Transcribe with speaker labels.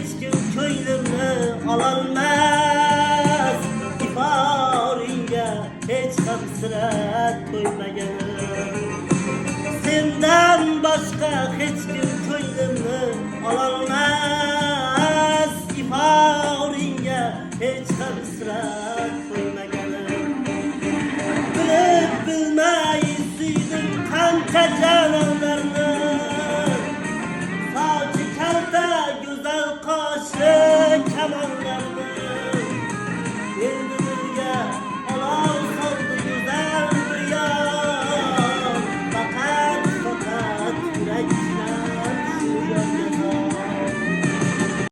Speaker 1: hiç kim ko'nglimni ololmas. Iforingga hech ham sira to'ymaganim. Sendan boshqa hech kim ko'nglimni ololmas. Iforingga hech ham sira to'ymaganim. Bilib bilmay suydim qancha jononlarni. Sochi kalta go'zal qoshi kamon